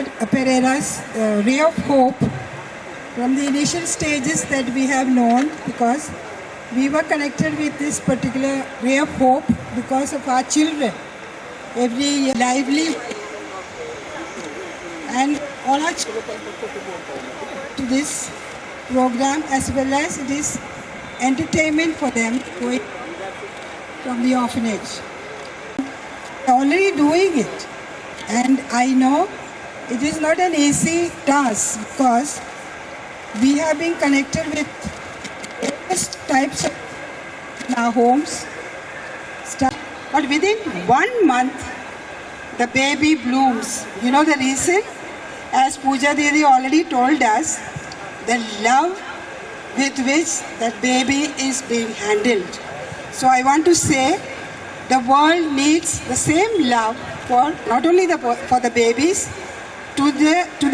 Edward Pereira's Ray of Hope from the initial stages that we have known, because we were connected with this particular Ray of Hope because of our children. Every lively and all our children to this program, as well as it is entertainment for them going from the orphanage. They are already doing it, and I know it is not an easy task because we have been connected with various types of in our homes, but within 1 month the baby blooms. You know the reason? As Pooja Didi already told us, the love with which that baby is being handled. So I want to say the world needs the same love for not only for the babies, to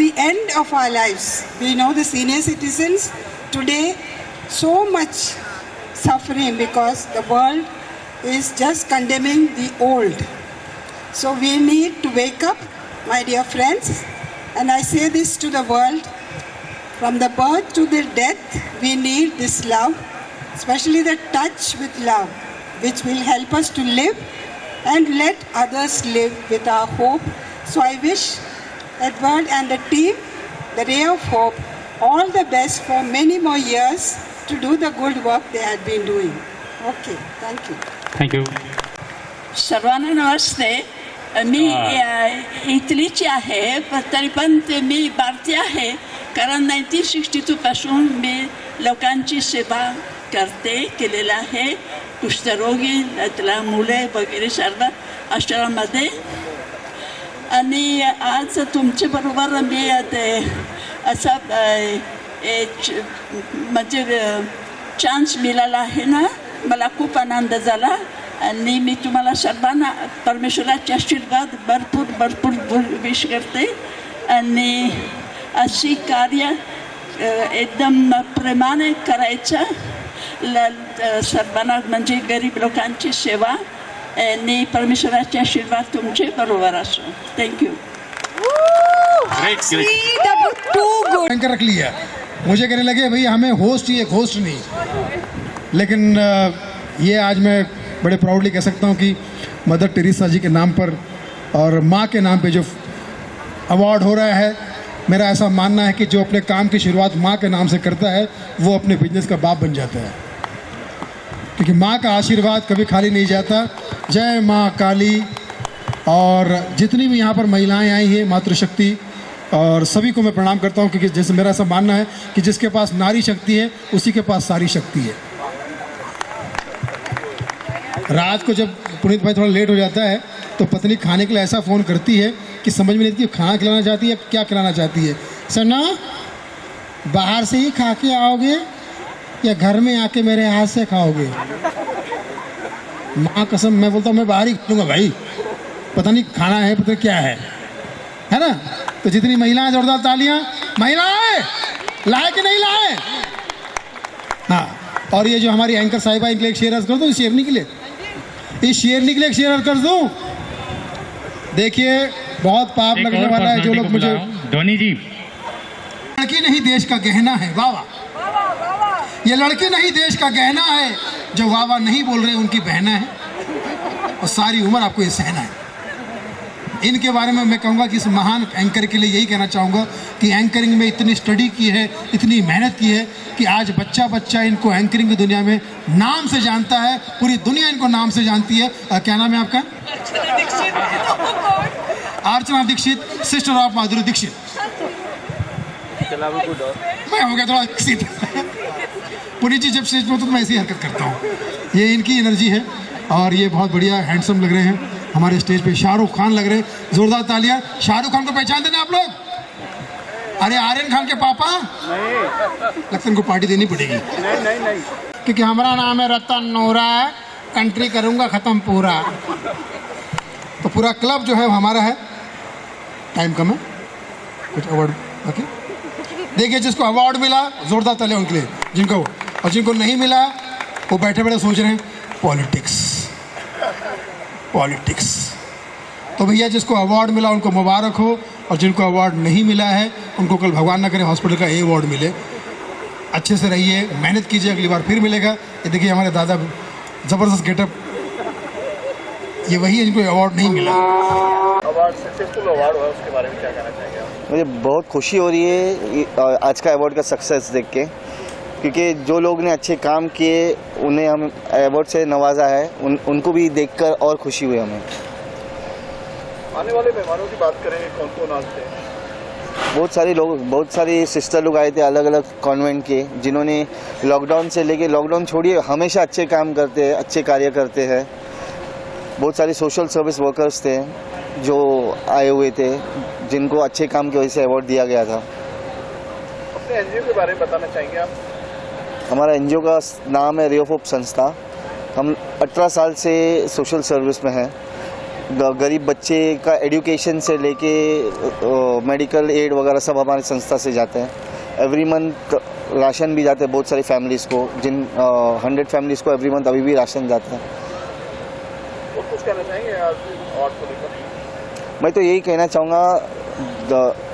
the end of our lives. We know the senior citizens today so much suffering because the world is just condemning the old. So we need to wake up, my dear friends, and I say this to the world, from the birth to the death, we need this love, especially the touch with love, which will help us to live and let others live with our hope. So I wish Edward and the team, the Ray of Hope, all the best for many more years to do the good work they had been doing. Okay, thank you. Thank you. सर्वांना नमस्ते. मी इटलीची आहे, तरी पण मी भारतीय आहे, कारण 1962 पासून मी लोकांची सेवा केलेला आहे. कुष्ठरोगी, त्याला मुले वगैरे सर्व आश्रमामध्ये. आणि आज तुमच्याबरोबर मी असा म्हणजे चान्स मिळाला आहे ना, मला खूप आनंद झाला. आणि मी तुम्हाला सर्वांना परमेश्वराचे आशीर्वाद भरपूर भरपूर विश करते. आणि अशी कार्य एकदम प्रेमाने करायचं, सर्वांना म्हणजे गरीब लोकांची सेवा, आणि परमेश्वराचे आशीर्वाद तुमचे बरोबर असो. थँक्यू. एंकर रख लिया, मुझे कहने लगे भाई हमें होस्ट ही एक होस्ट नहीं. लेकिन ये आज मैं बड़े प्राउडली कह सकता हूँ कि मदर टेरेसा जी के नाम पर और माँ के नाम पे जो अवार्ड हो रहा है, मेरा ऐसा मानना है कि जो अपने काम की शुरुआत माँ के नाम से करता है वो अपने बिजनेस का बाप बन जाता है, क्योंकि माँ का आशीर्वाद कभी खाली नहीं जाता. जय माँ काली. और जितनी भी यहाँ पर महिलाएं आई हैं, मातृशक्ति, और सभी को मैं प्रणाम करता हूँ, क्योंकि जैसे मेरा ऐसा मानना है कि जिसके पास नारी शक्ति है उसी के पास सारी शक्ति है. रात को जब पुनीत भाई थोड़ा लेट हो जाता है तो पत्नी खाने के लिए ऐसा फ़ोन करती है कि समझ में नहीं आती खाना खिलाना चाहती है क्या खिलाना चाहती है. सन्ना, बाहर से ही खा के आओगे या घर में आके मेरे हाथ से खाओगे? माँ कसम, मैं बोलता हूँ मैं बाहर ही खाऊंगा भाई, पता नहीं खाना है पता क्या है ना. तो जितनी महिलाएं, जोरदार तालियां. महिलाएं लाए कि नहीं लाए? हाँ. और ये जो हमारी एंकर साहिबा, इनके लिए एक शेर अर्ज कर दूँ, शेरनी के लिए, इस शेरनी के लिए एक शेर अर्ज कर दूँ. देखिए बहुत पाप लगने वाला है जो लोग मुझे. धोनी जी, लड़की नहीं देश का गहना है. वाह वाह. ये लड़की नहीं देश का गहना है, जो वाह वाह नहीं बोल रहे उनकी बहना है, और सारी उम्र आपको ये सहना है. इनके बारे में मैं कहूँगा कि इस महान एंकर के लिए यही कहना चाहूँगा कि एंकरिंग में इतनी स्टडी की है, इतनी मेहनत की है कि आज बच्चा बच्चा इनको एंकरिंग की दुनिया में नाम से जानता है. पूरी दुनिया इनको नाम से जानती है. क्या नाम है आपका? अर्चना दीक्षित, सिस्टर ऑफ माधुरी दीक्षित. मैं हो गया थोड़ा विकसित. पुनीत जी जब स्टेज पर होते तो मैं ऐसी हरकत करता हूँ. ये इनकी एनर्जी है और ये बहुत बढ़िया हैंडसम लग रहे हैं. हमारे स्टेज पे शाहरुख खान लग रहे हैं. जोरदार तालियां. शाहरुख खान को पहचान देना आप लोग? अरे आर्यन खान के पापा नहीं, लगता है इनको पार्टी देनी पड़ेगी. नहीं. क्योंकि हमारा नाम है रतन नोरा, कंट्री करूँगा ख़त्म पूरा. तो पूरा क्लब जो है वो हमारा है. टाइम कम है, कुछ अवार्ड ओके. देखिए जिसको अवार्ड मिला जोरदार तालियां उनके लिए, जिनको और जिनको नहीं मिला वो बैठे बैठे सोच रहे हैं पॉलिटिक्स. तो भैया जिसको अवार्ड मिला उनको मुबारक हो, और जिनको अवार्ड नहीं मिला है उनको कल भगवान ना करे हॉस्पिटल का ए अवार्ड मिले। अच्छे से रहिए, मेहनत कीजिए, अगली बार फिर मिलेगा। ये देखिए हमारे दादा ज़बरदस्त गेटअप, ये वही है जिनको अवार्ड नहीं मिला। अवार्ड सक्सेसफुल अवार्ड हुआ, उसके बारे में क्या कहना चाहेंगे आप? मुझे बहुत खुशी हो रही है आज का अवार्ड का सक्सेस देख के, क्योंकि जो लोग ने अच्छे काम किए उन्हें हम अवार्ड से नवाजा है, उनको भी देखकर और खुशी हुई हमें। आने वाले मेहमानों की बात करें, कौन कौन आते हैं? बहुत सारी सिस्टर लोग आए थे अलग अलग कॉन्वेंट के, जिन्होंने लॉकडाउन से लेके, लॉकडाउन छोड़िए, हमेशा अच्छे काम करते हैं, अच्छे कार्य करते हैं। बहुत सारे सोशल सर्विस वर्कर्स थे जो आए हुए थे, जिनको अच्छे काम की वजह से अवार्ड दिया गया था। अपने एनजीओ के बारे में बताना चाहेंगे आप? हमारा एनजीओ का नाम है रे ऑफ होप संस्था। हम 18 साल से सोशल सर्विस में हैं। गरीब बच्चे का एजुकेशन से लेके मेडिकल एड वगैरह सब हमारी संस्था से जाते हैं। एवरी मंथ राशन भी जाते हैं बहुत सारी फैमिलीज़ को, जिन 100 फैमिलीज़ को एवरी मंथ अभी भी राशन जाता है। और कुछ कहना चाहेंगे अवार्ड को लेकर? मैं तो यही कहना चाहूँगा,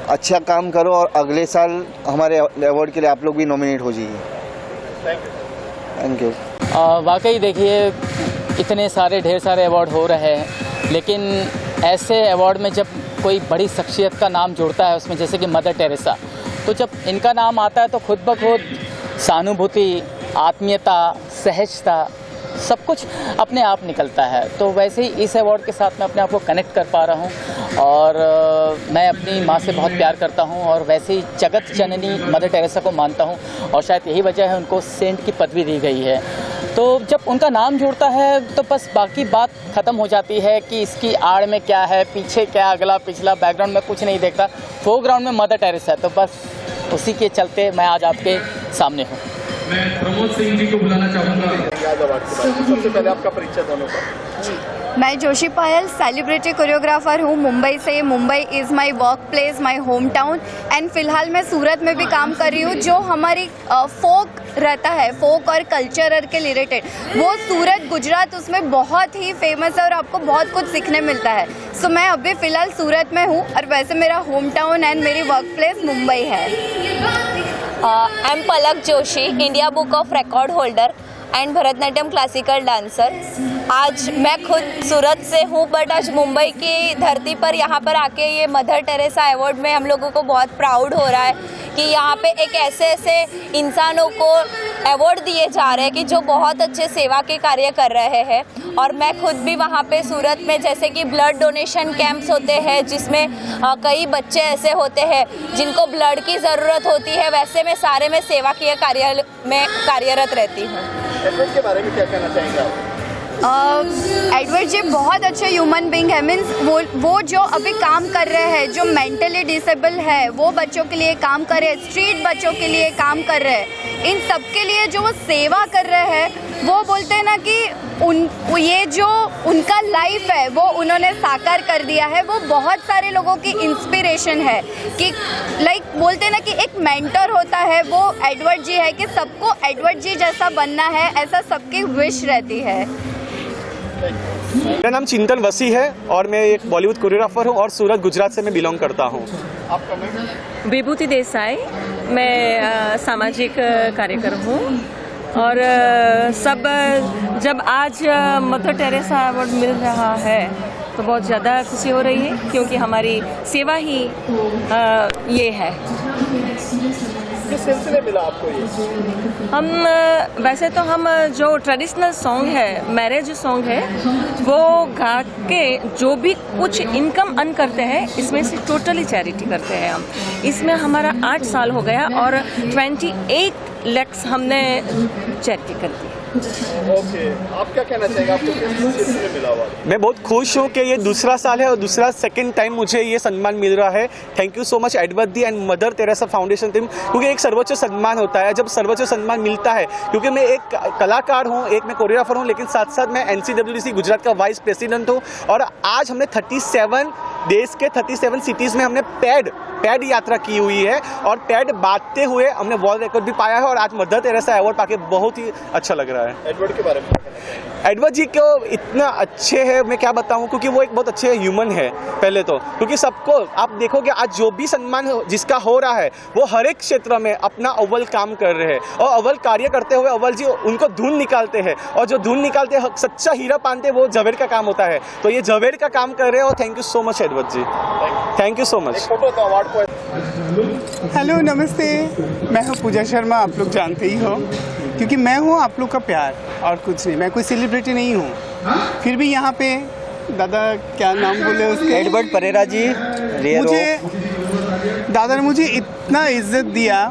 अच्छा काम करो और अगले साल हमारे अवार्ड के लिए आप लोग भी नॉमिनेट हो जाइए। Thank you. वाकई देखिए इतने सारे ढेर सारे अवार्ड हो रहे हैं, लेकिन ऐसे अवार्ड में जब कोई बड़ी शख्सियत का नाम जुड़ता है उसमें, जैसे कि मदर टेरेसा, तो जब इनका नाम आता है तो खुद ब खुद सहानुभूति, आत्मीयता, सहजता सब कुछ अपने आप निकलता है। तो वैसे ही इस अवार्ड के साथ मैं अपने आप को कनेक्ट कर पा रहा हूँ और मैं अपनी माँ से बहुत प्यार करता हूँ और वैसे ही जगत जननी मदर टेरेसा को मानता हूँ और शायद यही वजह है उनको सेंट की पदवी दी गई है। तो जब उनका नाम जुड़ता है तो बस बाकी बात ख़त्म हो जाती है कि इसकी आड़ में क्या है, पीछे क्या, अगला पिछला, बैकग्राउंड में कुछ नहीं देखता, फोरग्राउंड में मदर टेरेसा है। तो बस उसी के चलते मैं आज आपके सामने हूँ। मैं प्रमोद सिंह जी को बुलाना चाहूँगा। सबसे पहले आपका परिचय दोनों का। मैं जोशी पायल सेलिब्रिटी कोरियोग्राफर हूँ मुंबई से। Mumbai is my work place, my home town and फ़िलहाल मैं सूरत में भी काम कर रही हूँ। जो हमारी फोक रहता है, फोक और कल्चर के रिलेटेड, वो सूरत गुजरात उसमें बहुत ही फेमस है और आपको बहुत कुछ सीखने मिलता है। सो मैं अभी फ़िलहाल सूरत में हूँ और वैसे मेरा होम टाउन एंड मेरी वर्क प्लेस मुंबई है। I am Palak Joshi, India book of record holder and Bharatanatyam classical dancer. आज मैं खुद सूरत से हूँ, बट आज मुंबई की धरती पर यहाँ पर आके ये मदर टेरेसा अवार्ड में हम लोगों को बहुत प्राउड हो रहा है कि यहाँ पे एक ऐसे इंसानों को अवार्ड दिए जा रहे हैं कि जो बहुत अच्छे सेवा के कार्य कर रहे हैं। और मैं खुद भी वहाँ पे सूरत में, जैसे कि ब्लड डोनेशन कैंप्स होते हैं जिसमें कई बच्चे ऐसे होते हैं जिनको ब्लड की ज़रूरत होती है, वैसे में सारे में सेवा के कार्य में कार्यरत रहती हूँ। एडवर्ड के बारे में क्या कहना चाहेंगे आप? एडवर्ड जी बहुत अच्छे ह्यूमन बीइंग है। मीन्स वो जो अभी काम कर रहे हैं, जो मेंटली डिसेबल है वो बच्चों के लिए काम कर रहे हैं, स्ट्रीट बच्चों के लिए काम कर रहे हैं, इन सब के लिए जो वो सेवा कर रहे हैं, वो बोलते हैं ना कि ये जो उनका लाइफ है वो उन्होंने साकार कर दिया है। वो बहुत सारे लोगों की इंस्पिरेशन है कि लाइक बोलते हैं ना कि एक मेंटर होता है, वो एडवर्ड जी है कि सबको एडवर्ड जी जैसा बनना है, ऐसा सबकी विश रहती है। मेरा नाम चिंतन वसी है और मैं एक बॉलीवुड कोरियोग्राफर हूँ और सूरत गुजरात से मैं बिलोंग करता हूँ। आपका नाम? विभूति देसाई, मैं सामाजिक कार्यकर हूँ और सब जब आज मदर टेरेसा अवार्ड मिल रहा है तो बहुत ज़्यादा खुशी हो रही है, क्योंकि हमारी सेवा ही ये है। किस सिलसिले मिला आपको ये? हम वैसे तो हम जो ट्रेडिशनल सॉन्ग है, मैरिज सॉन्ग है, वो गा के जो भी कुछ इनकम अर्न करते हैं इसमें से टोटली चैरिटी करते हैं हम। इसमें हमारा 8 साल हो गया और 28 लाख हमने चैरिटी कर दी। ओके, आप क्या कहना चाहेंगे? आपको किस सिलसिले मिला हुआ? मैं बहुत खुश हूँ कि ये दूसरा साल है और दूसरा सेकंड टाइम मुझे ये सम्मान मिल रहा है। Thank you so much Edward the and mother Teresa foundation team, क्योंकि एक सर्वोच्च सम्मान होता है। जब सर्वोच्च सम्मान मिलता है, क्योंकि मैं एक कलाकार हूँ, एक मैं कोरियोग्राफर हूँ, लेकिन साथ साथ मैं NCWC गुजरात का वाइस प्रेसिडेंट हूँ और आज हमने 37 देश के 37 सिटीज़ में हमने पैड यात्रा की हुई है और पैड बांटते हुए हमने वर्ल्ड रिकॉर्ड भी पाया है और आज मदर टेरेसा अवार्ड पाके बहुत ही अच्छा लग रहा है। एडवर्ड के बारे में एडवर्ड जी को इतना अच्छे है, मैं क्या बताऊं, क्योंकि वो एक बहुत अच्छे ह्यूमन है पहले तो, क्योंकि सबको आप देखोगे आज जो भी सम्मान जिसका हो रहा है वो हर एक क्षेत्र में अपना अव्वल काम कर रहे हैं और अव्वल कार्य करते हुए अव्वल जी उनको धुन निकालते हैं और जो धुन निकालते हैं सच्चा हीरा पानते वो जवेद का काम होता है, तो ये जवेद का काम कर रहे हैं और thank you so much Edward ji, thank you so much. Hello नमस्ते, मैं हूँ पूजा शर्मा, आप लोग जानते ही हो क्योंकि मैं हूँ आप लोग का प्यार और कुछ नहीं, मैं कोई सेलिब्रिटी नहीं हूँ, फिर भी यहाँ पे दादा क्या नाम बोले उसके, एडवर्ड परेरा जी, मुझे दादा ने मुझे इतना इज्जत दिया।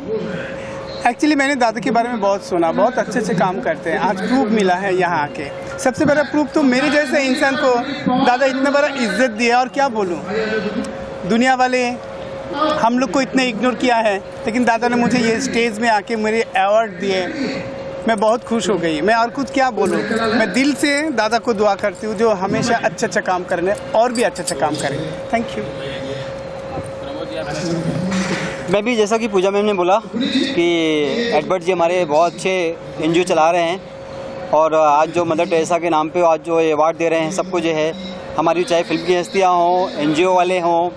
एक्चुअली मैंने दादा के बारे में बहुत सुना, बहुत अच्छे अच्छे काम करते हैं, आज प्रूफ मिला है यहाँ आके। सबसे बड़ा प्रूफ तो मेरे जैसे इंसान को दादा इतना बड़ा इज्जत दिया, और क्या बोलूँ, दुनिया वाले हम लोग को इतना इग्नोर किया है, लेकिन दादा ने मुझे ये स्टेज में आके मेरे अवार्ड दिए, मैं बहुत खुश हो गई। मैं और कुछ क्या बोलूँ, मैं दिल से दादा को दुआ करती हूँ जो हमेशा अच्छा काम करने और भी अच्छा काम करें। Thank you. मैं भी जैसा कि पूजा मैम ने बोला कि एडवर्ड जी हमारे बहुत अच्छे एनजीओ चला रहे हैं और आज जो मदर टेरेसा के नाम पे आज जो अवार्ड दे रहे हैं सबको जो है, हमारी चाहे फिल्म की हस्तियाँ हों, एनजीओ वाले हों,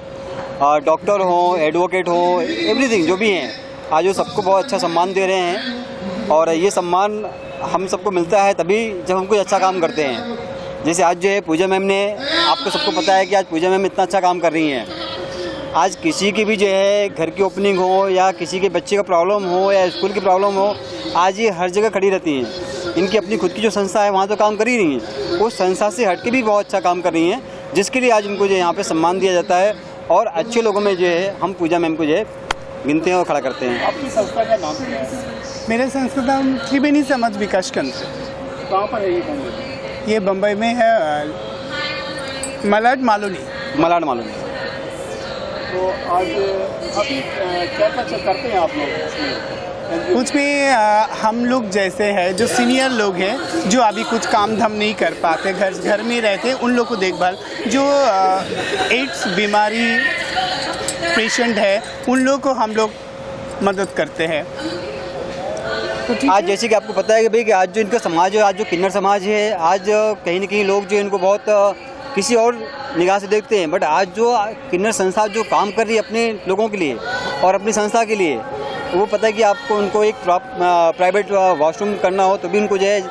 डॉक्टर हों, एडवोकेट हों, एवरीथिंग जो भी हैं, आज वो सबको बहुत अच्छा सम्मान दे रहे हैं और ये सम्मान हम सबको मिलता है तभी जब हम कोई अच्छा काम करते हैं। जैसे आज जो है पूजा मैम ने, आपको सबको पता है कि आज पूजा मैम इतना अच्छा काम कर रही हैं। आज किसी की भी जो है घर की ओपनिंग हो या किसी के बच्चे का प्रॉब्लम हो या स्कूल की प्रॉब्लम हो, आज ये हर जगह खड़ी रहती हैं। इनकी अपनी खुद की जो संस्था है वहाँ तो काम कर ही रही हैं, उस संस्था से हट के भी बहुत अच्छा काम कर रही हैं, जिसके लिए आज इनको जो यहाँ पे सम्मान दिया जाता है और अच्छे लोगों में जो है हम पूजा मैम को जो है गिनते हैं और खड़ा करते हैं। आपकी संस्था का नाम क्या है? मेरे संस्था का नाम त्रिवेणी समाज विकास केंद्र। कहाँ पर है ये? ये बम्बई में है, मलाड मालोनी। तो आज अभी क्या करते हैं आप लोग? कुछ भी हम लोग जैसे हैं जो सीनियर लोग हैं, जो अभी कुछ काम धाम नहीं कर पाते, घर में रहते, उन लोग को देखभाल, जो एड्स बीमारी पेशेंट है उन लोग को हम लोग मदद करते हैं। तो आज जैसे कि आपको पता है कि भाई कि आज जो इनका समाज है, आज जो किन्नर समाज है, आज कहीं ना कहीं लोग जो इनको बहुत किसी और निगाह से देखते हैं, बट आज जो किन्नर संस्था जो काम कर रही है अपने लोगों के लिए और अपनी संस्था के लिए, वो पता है कि आपको उनको एक प्राइवेट वॉशरूम करना हो तो भी उनको जो है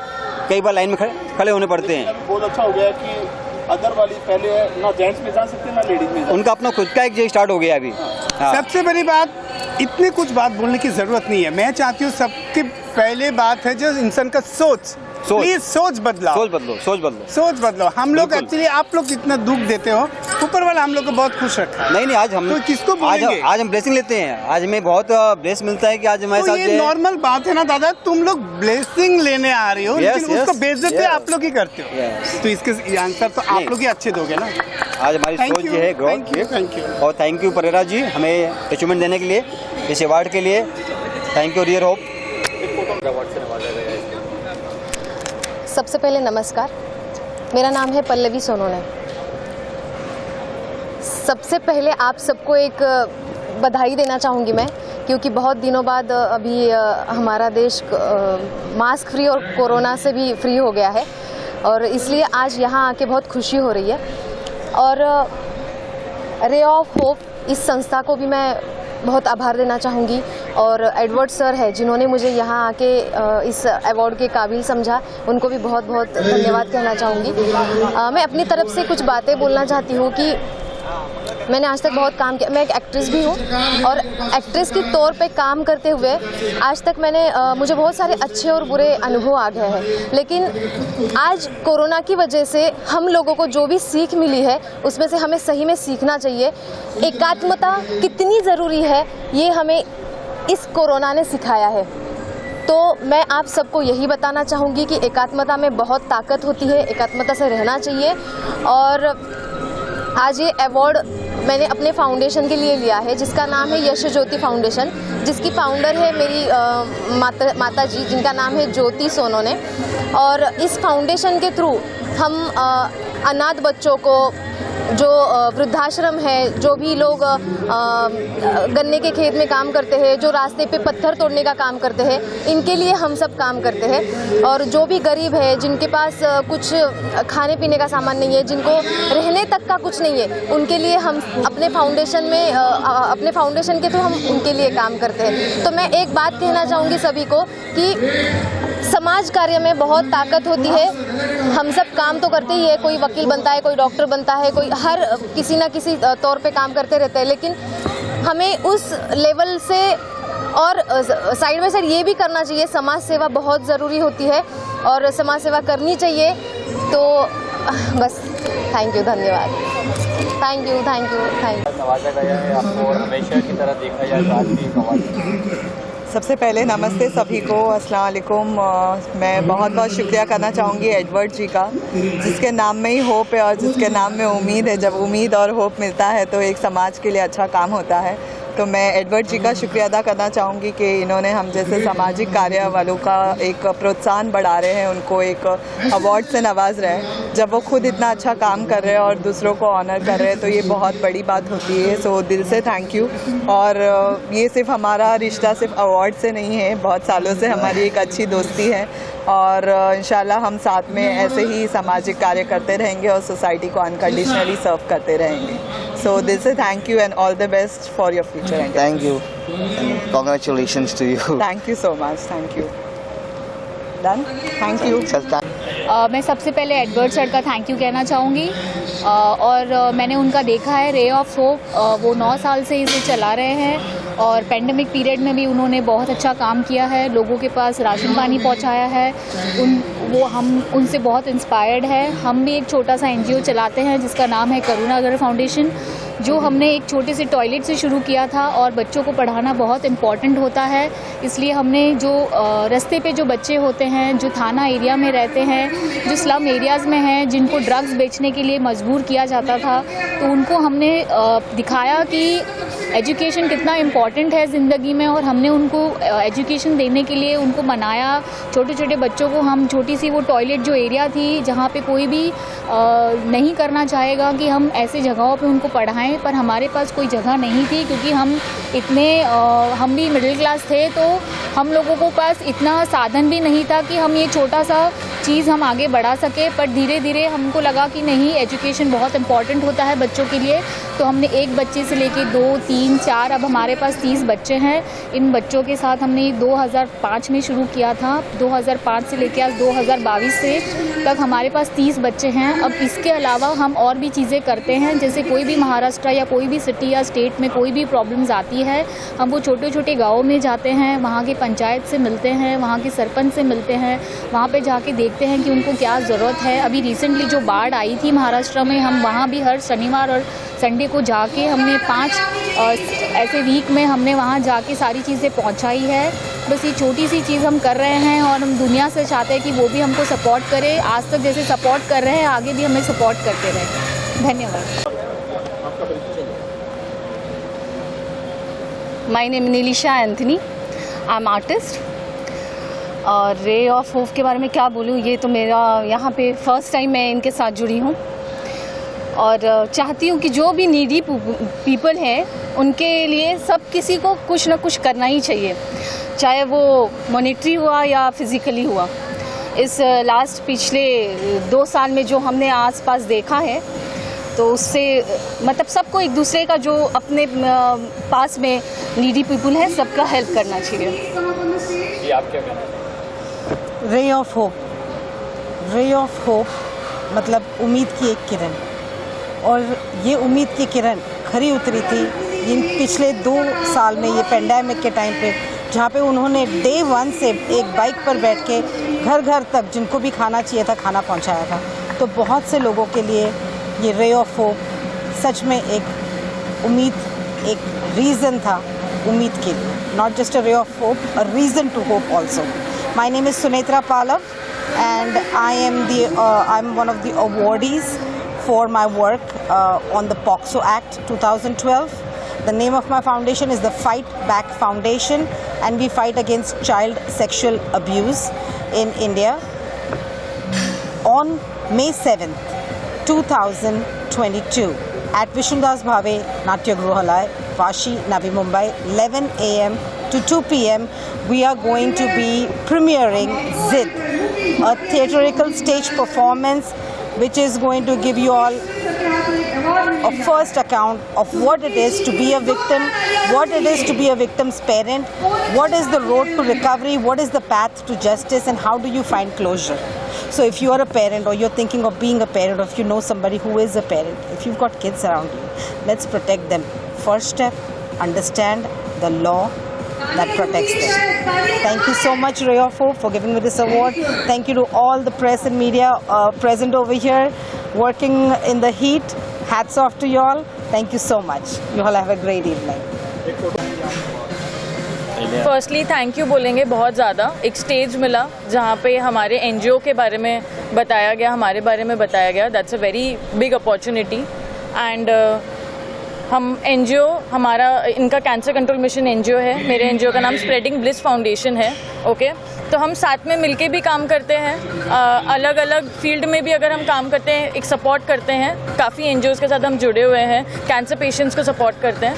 कई बार लाइन में खड़े होने पड़ते हैं। बहुत अच्छा हो गया कि अदर वाली पहले ना जेंट्स में जा सकते ना लेडीज में, उनका अपना खुद का एक स्टार्ट हो गया अभी। हाँ। सबसे बड़ी बात, इतने कुछ बात बोलने की ज़रूरत नहीं है। मैं चाहती हूँ सबके पहले बात है जो इंसान का सोच प्लीज सोच बदलो। हम लोग एक्चुअली आप लोग इतना दुख देते हो, ऊपर वाला हम लोग को बहुत खुश रखा। नहीं आज हम तो किसको बोलेंगे? आज हम ब्लेसिंग लेते हैं, आज हमें बहुत ब्लेस मिलता है कि आज हमारे साथ ये नॉर्मल बात है ना दादा, तुम लोग ब्लेसिंग लेने आ रही हो, लेकिन उसको बेइज्जती आप लोग ही करते हो, तो इसके आंसर तो आप लोग ही अच्छे दोगे ना। आज हमारी सोच ये है ग्रोथ। थैंक यू और थैंक यू परेरा जी हमें अचीवमेंट देने के लिए, इस अवार्ड के लिए। Thank you rear hope. सबसे पहले नमस्कार, मेरा नाम है पल्लवी सोनोने। सबसे पहले आप सबको एक बधाई देना चाहूँगी मैं, क्योंकि बहुत दिनों बाद अभी हमारा देश मास्क फ्री और कोरोना से भी फ्री हो गया है, और इसलिए आज यहाँ आके बहुत खुशी हो रही है। और रे ऑफ होप इस संस्था को भी मैं बहुत आभार देना चाहूँगी, और एडवर्ड सर है जिन्होंने मुझे यहाँ आके इस अवार्ड के काबिल समझा, उनको भी बहुत बहुत धन्यवाद कहना चाहूँगी। मैं अपनी तरफ से कुछ बातें बोलना चाहती हूँ कि मैंने आज तक बहुत काम किया। मैं एक एक्ट्रेस भी हूँ, और एक्ट्रेस के तौर पे काम करते हुए आज तक मुझे बहुत सारे अच्छे और बुरे अनुभव आ गए हैं, लेकिन आज कोरोना की वजह से हम लोगों को जो भी सीख मिली है उसमें से हमें सही में सीखना चाहिए। एकात्मता कितनी ज़रूरी है ये हमें इस कोरोना ने सिखाया है। तो मैं आप सबको यही बताना चाहूँगी कि एकात्मता में बहुत ताकत होती है, एकात्मता से रहना चाहिए। और आज ये अवार्ड मैंने अपने फाउंडेशन के लिए लिया है, जिसका नाम है यश ज्योति फाउंडेशन, जिसकी फाउंडर है मेरी माता जी, जिनका नाम है ज्योति सोनोने। और इस फाउंडेशन के थ्रू हम अनाथ बच्चों को, जो वृद्धाश्रम है, जो भी लोग गन्ने के खेत में काम करते हैं, जो रास्ते पे पत्थर तोड़ने का काम करते हैं, इनके लिए हम सब काम करते हैं। और जो भी गरीब है, जिनके पास कुछ खाने पीने का सामान नहीं है, जिनको रहने तक का कुछ नहीं है, उनके लिए हम अपने फाउंडेशन में अपने फाउंडेशन के थ्रू हम उनके लिए काम करते हैं। तो मैं एक बात कहना चाहूँगी सभी को कि समाज कार्य में बहुत ताकत होती है। हम सब काम तो करते ही है, कोई वकील बनता है, कोई डॉक्टर बनता है, कोई हर किसी ना किसी तौर पे काम करते रहते हैं, लेकिन हमें उस लेवल से और साइड बाय साइड ये भी करना चाहिए। समाज सेवा बहुत ज़रूरी होती है और समाज सेवा करनी चाहिए। तो बस थैंक यू, धन्यवाद। Thank you. नवाजा गया है आपको और हमेशा की तरह देखा जाए तो आज भी नवाजा। सबसे पहले नमस्ते सभी को, अस्सलाम वालेकुम। मैं बहुत बहुत शुक्रिया करना चाहूँगी एडवर्ड जी का, जिसके नाम में ही होप है और जिसके नाम में उम्मीद है। जब उम्मीद और होप मिलता है तो एक समाज के लिए अच्छा काम होता है। तो मैं एडवर्ड जी का शुक्रिया अदा करना चाहूँगी कि इन्होंने हम जैसे सामाजिक कार्य वालों का एक प्रोत्साहन बढ़ा रहे हैं, उनको एक अवार्ड से नवाज रहे हैं। जब वो खुद इतना अच्छा काम कर रहे हैं और दूसरों को ऑनर कर रहे हैं तो ये बहुत बड़ी बात होती है। सो दिल से थैंक यू। और ये सिर्फ हमारा रिश्ता सिर्फ अवार्ड से नहीं है, बहुत सालों से हमारी एक अच्छी दोस्ती है और इंशाल्लाह हम साथ में ऐसे ही सामाजिक कार्य करते रहेंगे और सोसाइटी को अनकंडीशनली सर्व करते रहेंगे। सो दिल से thank you and all the best for your future. Thank you and congratulations to you. Thank you so much. Thank you. Done? Thank you. मैं सबसे पहले एडवर्ड सर का थैंक यू कहना चाहूँगी और मैंने उनका देखा है रे ऑफ होप, वो 9 साल से इसे चला रहे हैं और पेंडेमिक पीरियड में भी उन्होंने बहुत अच्छा काम किया है, लोगों के पास राशन पानी पहुँचाया है। हम उनसे बहुत इंस्पायर्ड है। हम भी एक छोटा सा NGO चलाते हैं जिसका नाम है करुणागर फाउंडेशन, जो हमने एक छोटे से टॉयलेट से शुरू किया था और बच्चों को पढ़ाना बहुत इम्पॉर्टेंट होता है, इसलिए हमने जो रास्ते पे जो बच्चे होते हैं, जो थाना एरिया में रहते हैं, जो स्लम एरियाज़ में हैं, जिनको ड्रग्स बेचने के लिए मजबूर किया जाता था, तो उनको हमने दिखाया कि एजुकेशन कितना इम्पॉर्टेंट है ज़िंदगी में और हमने उनको एजुकेशन देने के लिए उनको मनाया। छोटे छोटे बच्चों को हम छोटी सी वो टॉयलेट जो एरिया थी जहाँ पे कोई भी नहीं करना चाहेगा कि हम ऐसे जगहों पे उनको पढ़ाएं, पर हमारे पास कोई जगह नहीं थी क्योंकि हम भी मिडिल क्लास थे, तो हम लोगों को पास इतना साधन भी नहीं था कि हम ये छोटा सा चीज़ हम आगे बढ़ा सके। पर धीरे धीरे हमको लगा कि नहीं, एजुकेशन बहुत इम्पॉर्टेंट होता है बच्चों के लिए, तो हमने एक बच्चे से लेके 2, 3, 4 अब हमारे पास 30 बच्चे हैं। इन बच्चों के साथ हमने 2005 में शुरू किया था, 2005 से लेके आज 2022 से तक हमारे पास 30 बच्चे हैं। अब इसके अलावा हम और भी चीज़ें करते हैं, जैसे कोई भी महाराष्ट्र या कोई भी सिटी या स्टेट में कोई भी प्रॉब्लम्स आती है, हम वो छोटे छोटे गाँव में जाते हैं, वहाँ के पंचायत से मिलते हैं, वहाँ के सरपंच से मिलते हैं, वहाँ पे जाके देखते हैं कि उनको क्या ज़रूरत है। अभी रिसेंटली जो बाढ़ आई थी महाराष्ट्र में, हम वहाँ भी हर शनिवार और संडे को जाके हमने 5 ऐसे वीक में हमने वहाँ जाके सारी चीज़ें पहुँचाई है। बस ये छोटी सी चीज़ हम कर रहे हैं और हम दुनिया से चाहते हैं कि वो भी हमको सपोर्ट करे। आज तक जैसे सपोर्ट कर रहे हैं, आगे भी हमें सपोर्ट करते रहें। धन्यवाद। My name Neelisha Anthony, I am artist. और रे ऑफ होप के बारे में क्या बोलूँ, ये तो मेरा यहाँ पे फर्स्ट टाइम मैं इनके साथ जुड़ी हूँ और चाहती हूँ कि जो भी नीडी पीपल हैं उनके लिए सब किसी को कुछ ना कुछ करना ही चाहिए, चाहे वो मॉनेटरी हुआ या फिज़िकली हुआ। इस पिछले 2 साल में जो हमने आसपास देखा है, तो उससे मतलब सबको एक दूसरे का जो अपने पास में नीडी पीपल है सबका हेल्प करना चाहिए। जी आप क्या कहना? रे ऑफ होप, रे ऑफ होप मतलब उम्मीद की एक किरण, और ये उम्मीद की किरण खरी उतरी थी इन पिछले 2 साल में, ये पेंडेमिक के टाइम पे, जहाँ पे उन्होंने डे 1 से एक बाइक पर बैठ के घर घर तक जिनको भी खाना चाहिए था खाना पहुँचाया था। तो बहुत से लोगों के लिए ये रे ऑफ होप सच में एक उम्मीद, एक रीज़न था उम्मीद के लिए, not just a ray of hope, a reason to hope also. My name is Sunetra Palav and I'm one of the awardees for my work on the POCSO Act 2012. The name of my foundation is the Fight Back Foundation, and we fight against child sexual abuse in India. On May 7th, 2022 at Vishnudas Bhave Natya Gruhalaya, Vashi, Navi Mumbai, 11 a.m. to 2 p.m. We are going to be premiering Zid, a theatrical stage performance which is going to give you all a first account of what it is to be a victim, what it is to be a victim's parent, what is the road to recovery, what is the path to justice, and how do you find closure. So if you are a parent, or you're thinking of being a parent, or if you know somebody who is a parent, if you've got kids around you, let's protect them. First step, understand the law that protects them. Thank you so much, Ray of Hope, for giving me this award. Thank you to all the press and media present over here, working in the heat. Hats off to you all. Thank you so much. You all have a great evening. Firstly thank you बोलेंगे बहुत ज़्यादा. एक stage मिला जहाँ पे हमारे NGO के बारे में बताया गया, हमारे बारे में बताया गया. That's a very big opportunity. And हम एनजीओ, हमारा इनका कैंसर कंट्रोल मिशन एनजीओ है. मेरे एनजीओ का नाम स्प्रेडिंग ब्लिस फाउंडेशन है. ओके तो हम साथ में मिलके भी काम करते हैं. अलग अलग फील्ड में भी अगर हम काम करते हैं, एक सपोर्ट करते हैं. काफ़ी एनजीओज़ के साथ हम जुड़े हुए हैं. कैंसर पेशेंट्स को सपोर्ट करते हैं.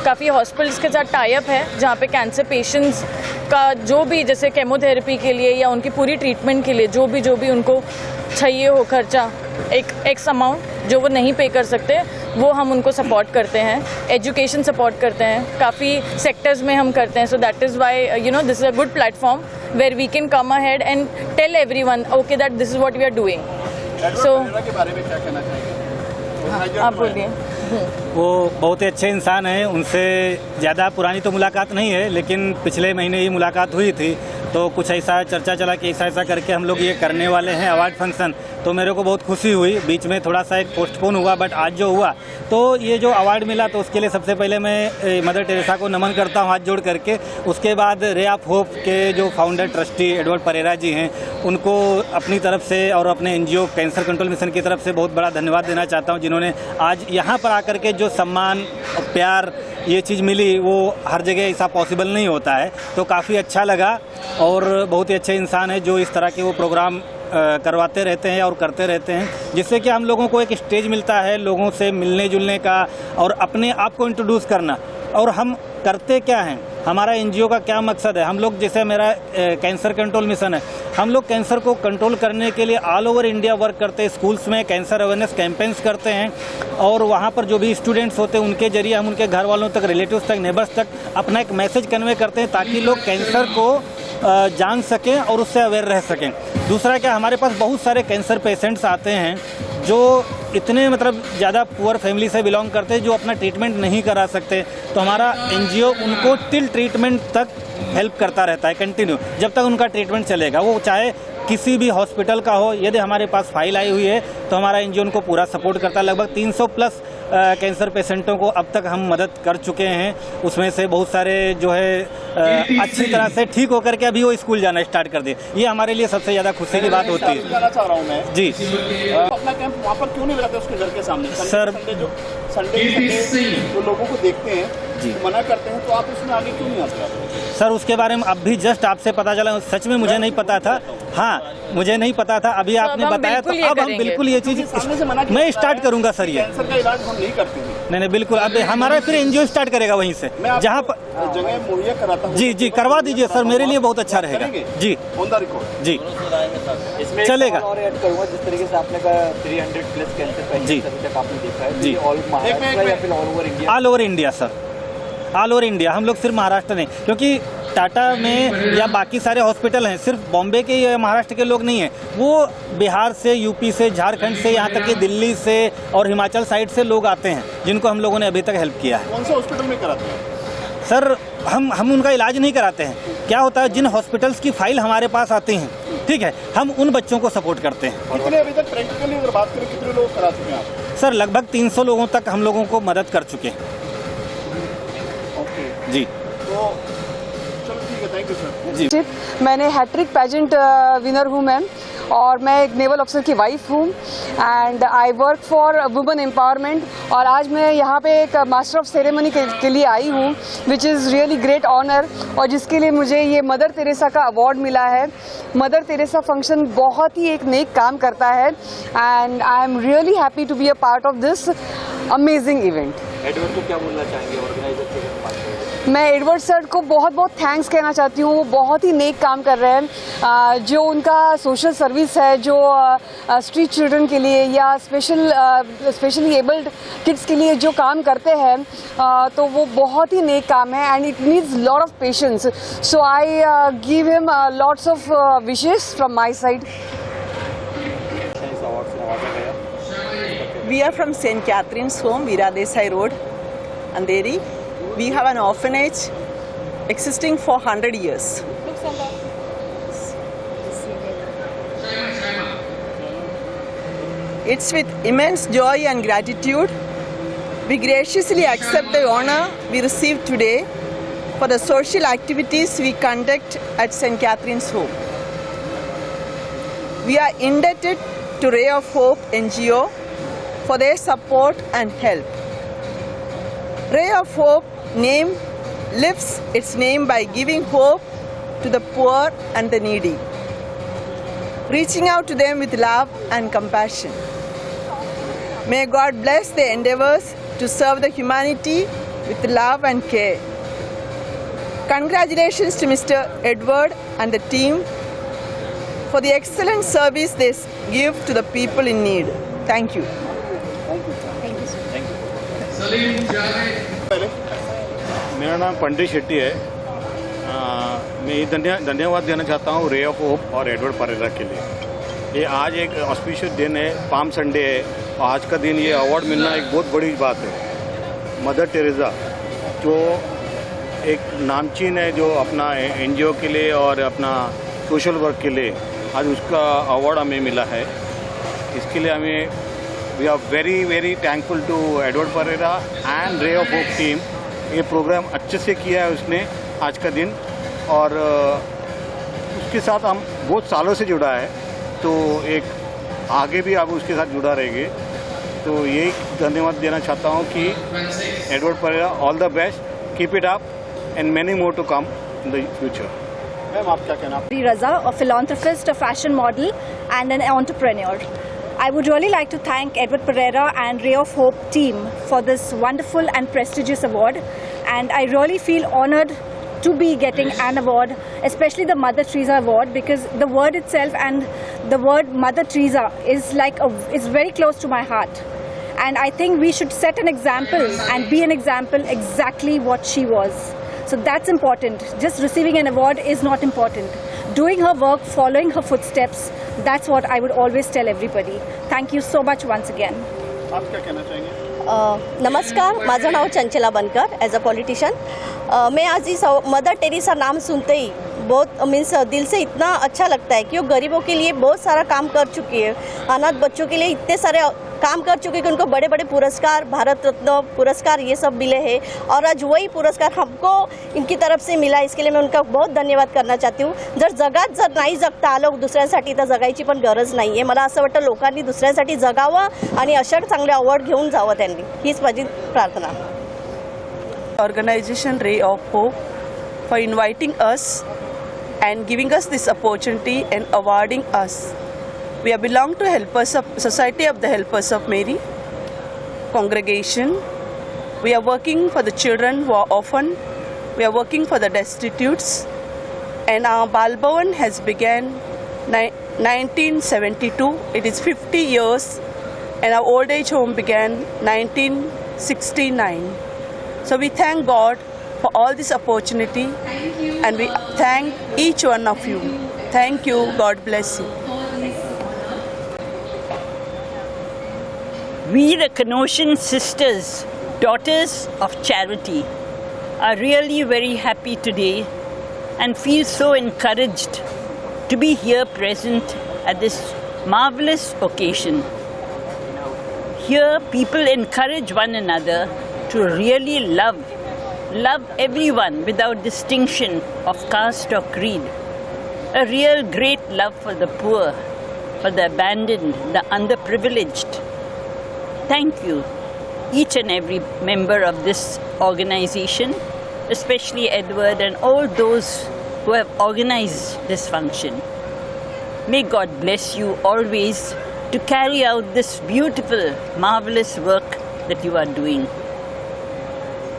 काफ़ी हॉस्पिटल्स के साथ टाई अप है जहाँ पे कैंसर पेशेंट्स का जो भी, जैसे केमोथेरेपी के लिए या उनकी पूरी ट्रीटमेंट के लिए जो भी उनको चाहिए हो खर्चा, एक एक्स अमाउंट जो वो नहीं पे कर सकते, वो हम उनको सपोर्ट करते हैं. एजुकेशन सपोर्ट करते हैं. काफ़ी सेक्टर्स में हम करते हैं. So that is why you know this is a good platform where we can come ahead and tell everyone okay that this is what we are doing. So आप बोलिए. वो बहुत ही अच्छे इंसान हैं. उनसे ज़्यादा पुरानी तो मुलाकात नहीं है, लेकिन पिछले महीने ही मुलाकात हुई थी. तो कुछ ऐसा चर्चा चला कि ऐसा करके हम लोग ये करने वाले हैं अवार्ड फंक्शन. तो मेरे को बहुत खुशी हुई. बीच में थोड़ा सा एक पोस्टपोन हुआ, बट आज जो हुआ तो ये जो अवार्ड मिला, तो उसके लिए सबसे पहले मैं मदर टेरेसा को नमन करता हूँ हाथ जोड़ करके. उसके बाद रे ऑफ होप के जो फाउंडर ट्रस्टी एडवर्ड परेरा जी हैं, उनको अपनी तरफ से और अपने एनजीओ कैंसर कंट्रोल मिशन की तरफ से बहुत बड़ा धन्यवाद देना चाहता हूँ, जिन्होंने आज यहाँ पर आकर के जो सम्मान और प्यार ये चीज़ मिली, वो हर जगह ऐसा पॉसिबल नहीं होता है. तो काफ़ी अच्छा लगा. और बहुत ही अच्छे इंसान है जो इस तरह के वो प्रोग्राम करवाते रहते हैं और करते रहते हैं, जिससे कि हम लोगों को एक स्टेज मिलता है लोगों से मिलने जुलने का और अपने आप को इंट्रोड्यूस करना. और हम करते क्या हैं, हमारा एनजीओ का क्या मकसद है. हम लोग, जैसे मेरा कैंसर कंट्रोल मिशन है, हम लोग कैंसर को कंट्रोल करने के लिए ऑल ओवर इंडिया वर्क करते हैं. स्कूल्स में कैंसर अवेयरनेस कैंपेन्स करते हैं, और वहाँ पर जो भी स्टूडेंट्स होते हैं उनके जरिए हम उनके घर वालों तक, रिलेटिव्स तक, नेबर्स तक अपना एक मैसेज कन्वे करते हैं, ताकि लोग कैंसर को जान सकें और उससे अवेयर रह सकें. दूसरा क्या, हमारे पास बहुत सारे कैंसर पेशेंट्स आते हैं जो इतने मतलब ज़्यादा पुअर फैमिली से बिलोंग करते हैं, जो अपना ट्रीटमेंट नहीं करा सकते. तो हमारा एनजीओ उनको टिल ट्रीटमेंट तक हेल्प करता रहता है, कंटिन्यू, जब तक उनका ट्रीटमेंट चलेगा. वो चाहे किसी भी हॉस्पिटल का हो. यदि हमारे पास फाइल आई हुई है तो हमारा एनजीओ उनको पूरा सपोर्ट करता है. लगभग 300 प्लस कैंसर पेशेंटों को अब तक हम मदद कर चुके हैं. उसमें से बहुत सारे जो है अच्छी तरह से ठीक होकर के अभी वो स्कूल जाना स्टार्ट कर दिए. ये हमारे लिए सबसे ज़्यादा खुशी की बात होती है. जानना चाह रहा हूँ मैं जी, अपना कैंप वहाँ पर क्यों नहीं लगाते उसके घर के सामने? सर, संडे जो लोगों को देखते हैं जी मना करते हैं, तो आप उसमें आगे क्यों नहीं आते? सर, उसके बारे में अब भी जस्ट आपसे पता चला. सच में मुझे नहीं पता था. हाँ, मुझे नहीं पता था. अभी आपने बताया तो अब हम बिल्कुल ये चीज़ मैं स्टार्ट करूंगा सर. ये कैंसर का इलाज हम नहीं करते हैं. नहीं, बिल्कुल. अब हमारा फिर एनजीओ स्टार्ट करेगा वहीं से, जहाँ पर जगह मुहैया कराता हूँ. जी, करवा दीजिए सर, मेरे लिए बहुत अच्छा रहेगा. जी, ऑन द रिकॉर्ड. जी, इसमें चलेगा. और ऐड करूँगा, जिस तरीके से आपने कहा 300 प्लस कैंसर पेशेंट्स अभी तक आपने देखा है जी, ऑल महाराष्ट्र या फिर all over India? All over India sir, all over India. हम लोग सिर्फ महाराष्ट्र नहीं, क्योंकि टाटा में या बाकी सारे हॉस्पिटल हैं, सिर्फ बॉम्बे के या महाराष्ट्र के लोग नहीं हैं. वो बिहार से, यूपी से, झारखंड से, यहाँ तक कि दिल्ली से और हिमाचल साइड से लोग आते हैं, जिनको हम लोगों ने अभी तक हेल्प किया है. कौन से हॉस्पिटल में कराते हैं सर? हम उनका इलाज नहीं कराते हैं. क्या होता है, जिन हॉस्पिटल्स की फाइल हमारे पास आती हैं, ठीक है, हम उन बच्चों को सपोर्ट करते हैं. कितने अभी तक प्रैक्टिकली अगर बात करें, कितने लोग करा चुके हैं आप? सर, लगभग 300 लोगों तक हम लोगों को मदद कर चुके हैं. ओके जी, तो चलो ठीक है, थैंक यू सर. जी, मैंने हैट्रिक पेजेंट विनर हूँ मैम, और मैं एक नेवल ऑफिसर की वाइफ हूँ and I work for women empowerment. और आज मैं यहाँ पे एक मास्टर ऑफ सेरेमनी के लिए आई हूँ which is really great honour, और जिसके लिए मुझे ये मदर तेरेसा का अवार्ड मिला है। मदर तेरेसा फंक्शन बहुत ही एक नेक काम करता है and I am really happy to be a part of this amazing event. Edward को क्या बोलना चाहेंगे ऑर्गेनाइजर के बारे में? मैं एडवर्ड सर को बहुत बहुत थैंक्स कहना चाहती हूँ। वो बहुत ही नेक काम कर रहे हैं। जो उनका सोशल सर्विस है, जो स्ट्रीट चिल्ड्रन के लिए या स्पेशली एबल्ड किड्स के लिए जो काम करते हैं, तो वो बहुत ही नेक काम है and it needs lot of patience. So I give him lots of wishes from my side. We are from St. Catherine's Home, Veera Desai Road, Andheri. We have an orphanage existing for 100 years. It's with immense joy and gratitude we graciously accept the honor we receive today for the social activities we conduct at St. Catherine's Home. We are indebted to Ray of Hope NGO for their support and help. Ray of Hope name lifts its name by giving hope to the poor and the needy, reaching out to them with love and compassion. May God bless their endeavors to serve the humanity with love and care. Congratulations to Mr. Edward and the team for the excellent service they give to the people in need. Thank you. मेरा नाम पंडित शेट्टी है। मैं ये धन्यवाद देना चाहता हूँ रे ऑफ होप और एडवर्ड परेरा के लिए। ये आज एक ऑस्पिशियस दिन है, पाम संडे है, और आज का दिन ये अवार्ड मिलना एक बहुत बड़ी बात है। मदर टेरेसा जो एक नामचीन है, जो अपना एनजीओ के लिए और अपना सोशल वर्क के लिए आज उसका अवार्ड हमें मिला है। इसके लिए हमें we are very very thankful to Edward Pereira and ray of hope team. ये प्रोग्राम अच्छे से किया है उसने आज का दिन, और उसके साथ हम बहुत सालों से जुड़ा है, तो एक आगे भी आप उसके साथ जुड़ा रहेंगे। तो यही धन्यवाद देना चाहता हूँ कि Edward Pereira, all the best, keep it up and many more to come in the future. Ma'am आप क्या कहना? Raza, a philanthropist, a fashion model and an entrepreneur. I would really like to thank Edward Pereira and Ray of Hope team for this wonderful and prestigious award, and I really feel honored to be getting an award, especially the Mother Teresa award, because the word itself and the word Mother Teresa is is very close to my heart, and I think we should set an example and be an example exactly what she was. So that's important. Just receiving an award is not important. Doing her work, following her footsteps, that's what I would always tell everybody. Thank you so much once again. आप क्या कहना चाहेंगे? नमस्कार, माझं नाव चंचला बनकर, as a politician. मैं आज इस मदर टेरेसा नाम सुनते ही बहुत मीन्स दिल से इतना अच्छा लगता है कि वो गरीबों के लिए बहुत सारा काम कर चुकी है, अनाथ बच्चों के लिए इतने सारे काम कर चुके हैं कि उनको बड़े बड़े पुरस्कार, भारत रत्न पुरस्कार ये सब मिले हैं, और आज वही पुरस्कार हमको इनकी तरफ से मिला। इसके लिए मैं उनका बहुत धन्यवाद करना चाहती हूँ। जर नाही जगता आलं दुसऱ्यांसाठी तर जगायची पण गरज नाही आहे। मला असं वाटतं लोकांनी दुसऱ्यांसाठी जगावं आणि अशा चांगले अवॉर्ड घेऊन जावं त्यांनी, हीच माझी प्रार्थना। Organization Ray of Hope for inviting us and giving us this opportunity and awarding us. We belong to Society of the Helpers of Mary congregation. We are working for the children who are orphan. We are working for the destitutes. And our Bal Bhavan has begun 1972. It is 50 years. And our old age home began 1969. So we thank God for all this opportunity, and we thank each one of you. Thank you. God bless you. We, the Canossian sisters, daughters of charity, are really very happy today and feel so encouraged to be here present at this marvelous occasion. Here, people encourage one another to really love everyone without distinction of caste or creed. A real great love for the poor, for the abandoned, the underprivileged. Thank you, each and every member of this organization, especially Edward and all those who have organized this function. May God bless you always to carry out this beautiful, marvelous work that you are doing.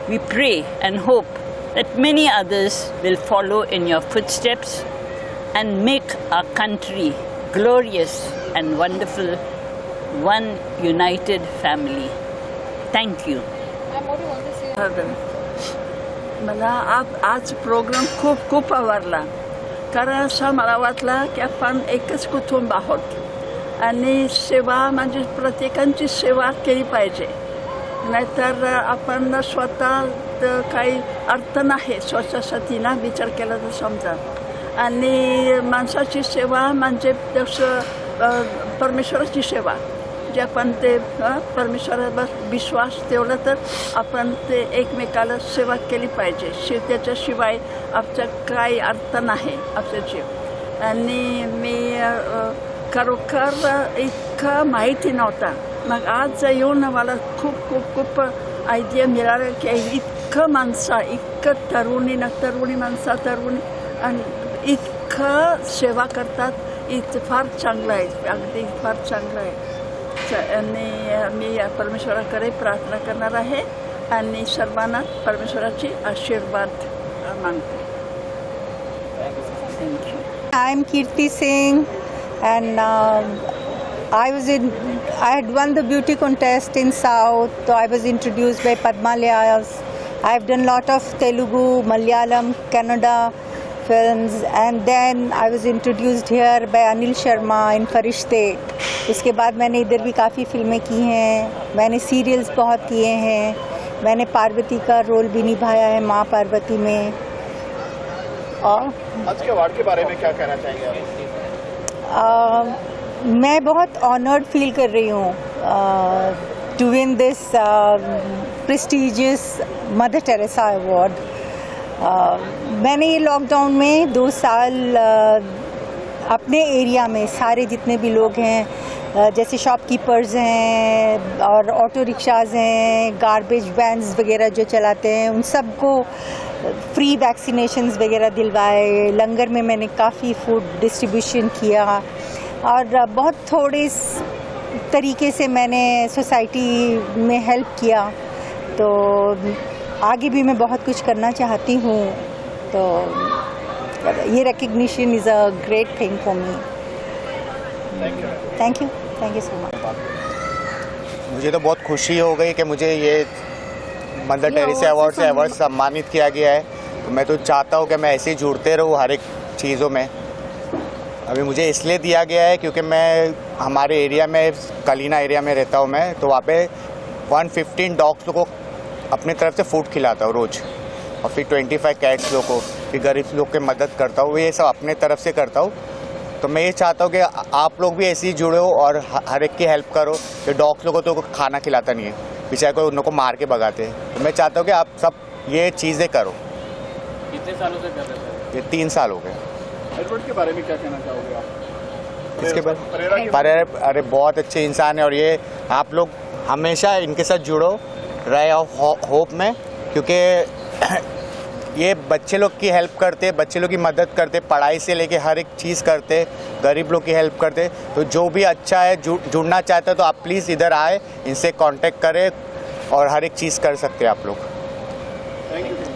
We pray and hope that many others will follow in your footsteps and make our country glorious and wonderful, one united family. Thank you. मला आज programme खूप आवडला, कारण असं मला वाटलं की आपण एकच कुटुंब आहोत आणि सेवा म्हणजे प्रत्येकाची सेवा केली पाहिजे, नाहीतर आपण स्वतः काही अर्थ नाही स्वतःसाठी ना विचार केला तर समजा. आणि माणसाची सेवा म्हणजे परमेश्वराची सेवा, जे आपण ते परमेश्वरावर विश्वास ठेवला तर आपण ते एकमेकाला सेवा केली पाहिजे. त्याच्याशिवाय आमचा काही अर्थ नाही आपला जीव. आणि मी खरोखर इतकं माहिती नव्हता, मग आज येऊन मला खूप आयडिया मिळाला की इतकं माणसं, इतकं तरुणी तरुणी आणि इतकं सेवा करतात. फार चांगलं आहे, अगदी फार चांगलं आहे. आणि मी परमेश्वराकडे प्रार्थना करणार आहे आणि सर्वांना परमेश्वराची आशीर्वाद मागते. I am Kirti Singh and I had won the beauty contest in South, so I was introduced by Padma Lyas. I have done lot of Telugu, Malayalam, Kannada films, and then I was introduced here by Anil Sharma in Farishte. उसके बाद मैंने इधर भी काफ़ी फिल्में की हैं, मैंने सीरियल्स बहुत किए हैं, मैंने पार्वती का रोल भी निभाया है माँ पार्वती में. और आज के अवार्ड के बारे में क्या कहना चाहेंगे आप? मैं बहुत ऑनर्ड फील कर रही हूँ to win this prestigious mother Teresa award. मैंने ये लॉकडाउन में 2 साल अपने एरिया में सारे जितने भी लोग हैं, जैसे शॉपकीपर्स हैं और ऑटो रिक्शाज हैं, गार्बेज वैन्स वगैरह जो चलाते हैं, उन सबको फ्री वैक्सीनेशंस वगैरह दिलवाए. लंगर में मैंने काफ़ी फूड डिस्ट्रीब्यूशन किया और बहुत थोड़े तरीके से मैंने सोसाइटी में हेल्प किया. तो आगे भी मैं बहुत कुछ करना चाहती हूँ. तो ये recognition is a great thing for me. Thank you so much. मुझे तो बहुत खुशी हो गई कि मुझे ये मदर टेरेसा अवार्ड से सम्मानित किया गया है. तो मैं तो चाहता हूँ कि मैं ऐसे ही जुड़ते रहूँ हर एक चीज़ों में. अभी मुझे इसलिए दिया गया है क्योंकि मैं हमारे एरिया में, कलीना एरिया में रहता हूँ मैं, तो वहाँ पे 115 डॉग्स को अपनी तरफ से फूड खिलाता हूँ रोज़, और फिर 25 कैट्स लोग को, फिर गरीब लोग की मदद करता हूँ. ये सब अपने तरफ से करता हूँ. तो मैं ये चाहता हूँ कि आप लोग भी ऐसे ही जुड़े हो और हर एक की हेल्प करो. कि डॉग्स लोगों तो खाना खिलाता नहीं है, बेचारे को उनको मार के भगाते हैं. तो मैं चाहता हूँ कि आप सब ये चीज़ें करो. कितने सालों से कर रहे हैं? ये 3 साल हो गए. एडवर्ड के बारे में क्या कहना चाहोगे आप? इसके बाद अरे बहुत अच्छे इंसान है, और ये आप लोग हमेशा इनके साथ जुड़ो रे ऑफ होप में, क्योंकि ये बच्चे लोग की हेल्प करते, बच्चे लोग की मदद करते, पढ़ाई से लेके हर एक चीज़ करते, गरीब लोग की हेल्प करते. तो जो भी अच्छा है जुड़ना चाहता है तो आप प्लीज़ इधर आए, इनसे कांटेक्ट करें और हर एक चीज़ कर सकते हैं आप लोग.